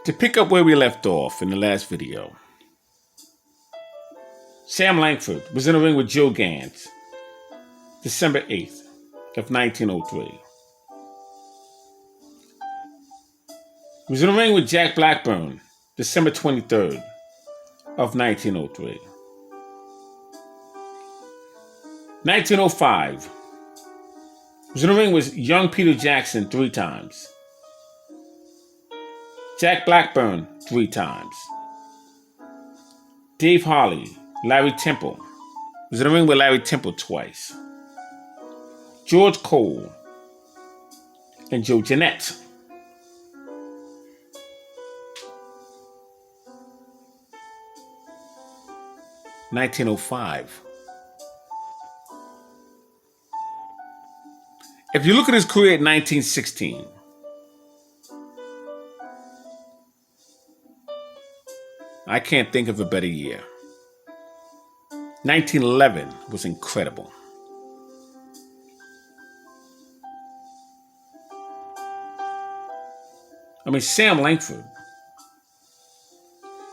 To pick up where we left off in the last video, Sam Langford was in a ring with Joe Gans, December 8th of 1903. He was in a ring with Jack Blackburn, December 23rd of 1903. 1905, he was in a ring with young Peter Jackson 3 times. Jack Blackburn 3 times. Dave Harley, Larry Temple, was in a ring with Larry Temple twice. George Cole and Joe Jeanette. (1905). If you look at his career at 1916, I can't think of a better year. 1911 was incredible. Sam Langford,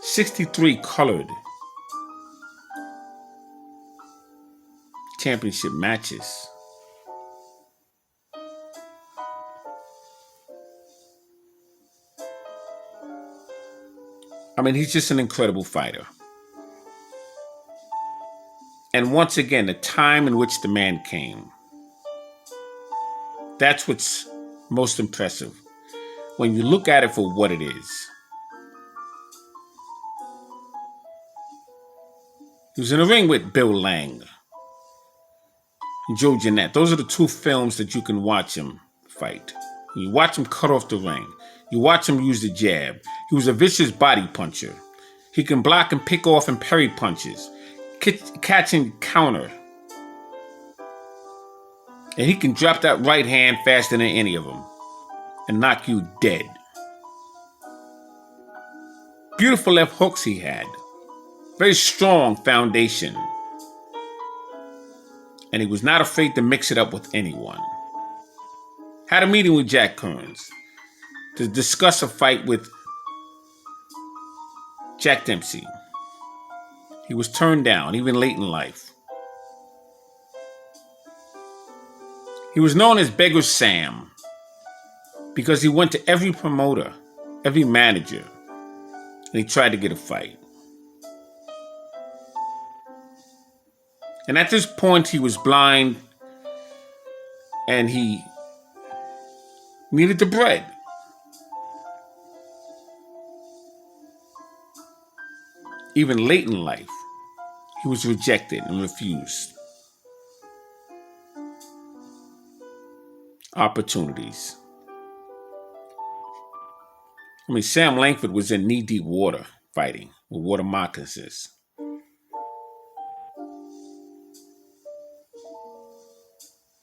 63 colored championship matches. He's just an incredible fighter. And once again, the time in which the man came. That's what's most impressive when you look at it for what it is. He was in a ring with Bill Lang and Joe Jeanette. Those are the 2 films that you can watch him fight. You watch him cut off the ring. You watch him use the jab. He was a vicious body puncher. He can block and pick off and parry punches, catch and counter. And he can drop that right hand faster than any of them and knock you dead. Beautiful left hooks he had. Very strong foundation. And he was not afraid to mix it up with anyone. Had a meeting with Jack Kearns to discuss a fight with Jack Dempsey. He was turned down, even late in life. He was known as Beggar Sam because he went to every promoter, every manager, and he tried to get a fight. And at this point, he was blind and he needed the bread. Even late in life, he was rejected and refused opportunities. Sam Langford was in knee-deep water fighting with water moccasins.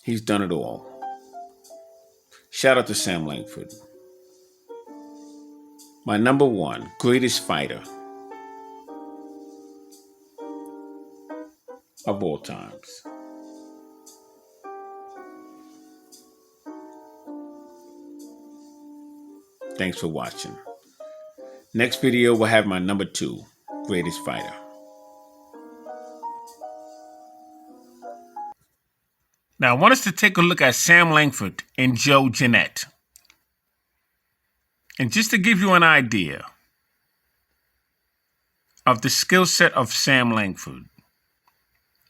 He's done it all. Shout out to Sam Langford. My number 1 greatest fighter of all times. Thanks for watching. Next video will have my number 2 greatest fighter. Now I want us to take a look at Sam Langford and Joe Jeanette. And just to give you an idea of the skill set of Sam Langford.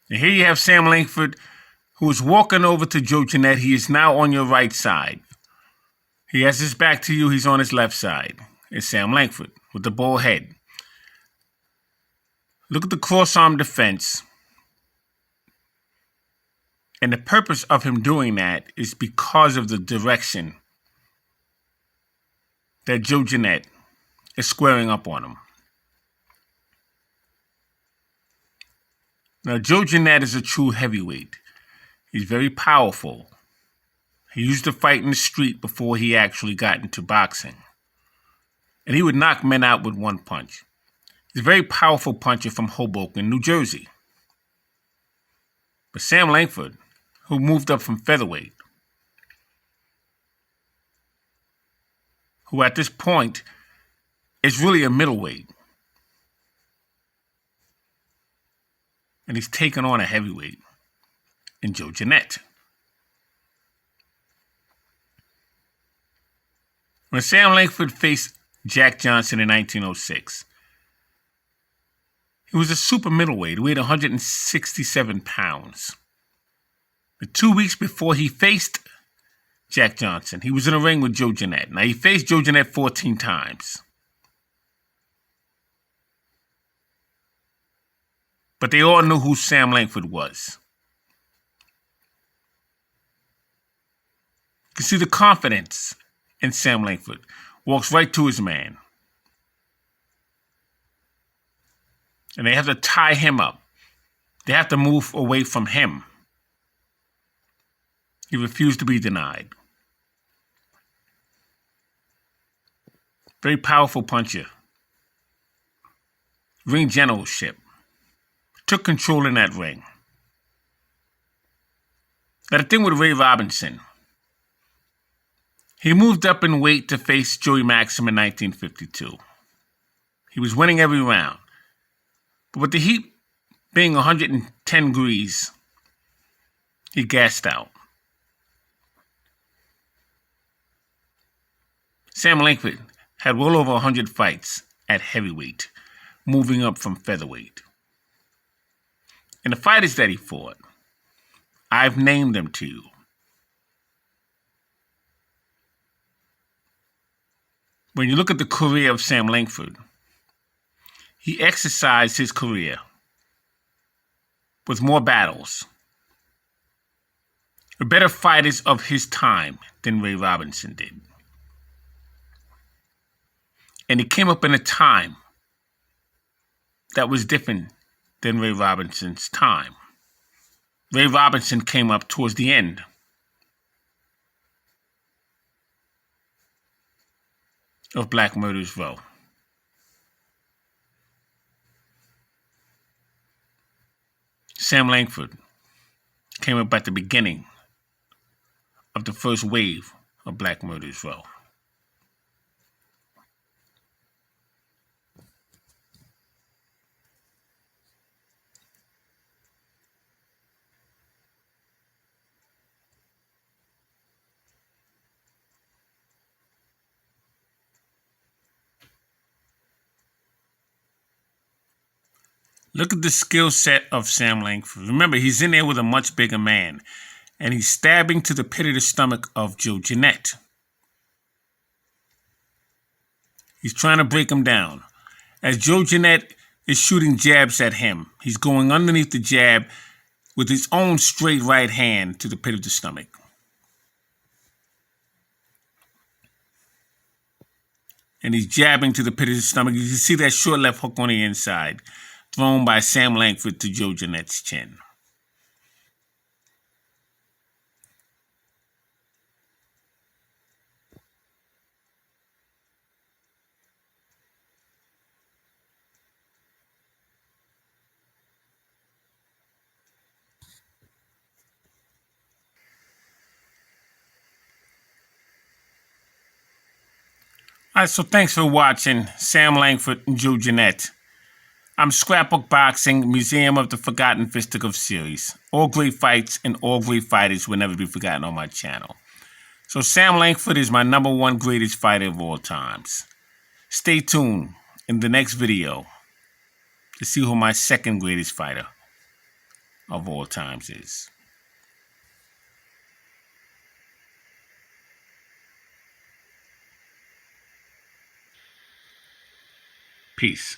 And here you have Sam Langford, who is walking over to Joe Jeanette. He is now on your right side. He has his back to you. He's on his left side. It's Sam Langford with the bald head. Look at the cross-arm defense. And the purpose of him doing that is because of the direction that Joe Jeanette is squaring up on him. Now, Joe Jeanette is a true heavyweight. He's very powerful. He used to fight in the street before he actually got into boxing. And he would knock men out with 1 punch. He's a very powerful puncher from Hoboken, New Jersey. But Sam Langford, who moved up from featherweight, who at this point is really a middleweight. And he's taken on a heavyweight in Joe Jeanette. When Sam Langford faced Jack Johnson in 1906, he was a super middleweight, weighed 167 pounds. The 2 weeks before he faced Jack Johnson, he was in a ring with Joe Jeanette. Now, he faced Joe Jeanette 14 times. But they all knew who Sam Langford was. You can see the confidence in Sam Langford. Walks right to his man. And they have to tie him up. They have to move away from him. He refused to be denied. Very powerful puncher. Ring generalship. Took control in that ring. Now the thing with Ray Robinson, he moved up in weight to face Joey Maxim in 1952. He was winning every round. But with the heat being 110 degrees, he gassed out. Sam Langford had well over 100 fights at heavyweight, moving up from featherweight. And the fighters that he fought, I've named them to you. When you look at the career of Sam Langford, he exercised his career with more battles, with better fighters of his time than Ray Robinson did. And he came up in a time that was different than Ray Robinson's time. Ray Robinson came up towards the end. Of Black Murderers Row. Sam Langford came up at the beginning of the first wave of Black Murderers Row. Look at the skill set of Sam Langford. Remember, he's in there with a much bigger man, and he's stabbing to the pit of the stomach of Joe Jeanette. He's trying to break him down. As Joe Jeanette is shooting jabs at him, he's going underneath the jab with his own straight right hand to the pit of the stomach. And he's jabbing to the pit of the stomach. You can see that short left hook on the inside, thrown by Sam Langford to Joe Jeanette's chin. All right, so thanks for watching Sam Langford and Joe Jeanette. I'm Scrapbook Boxing, Museum of the Forgotten Fisticuffs series. All great fights and all great fighters will never be forgotten on my channel. So Sam Langford is my #1 greatest fighter of all times. Stay tuned in the next video to see who my second greatest fighter of all times is. Peace.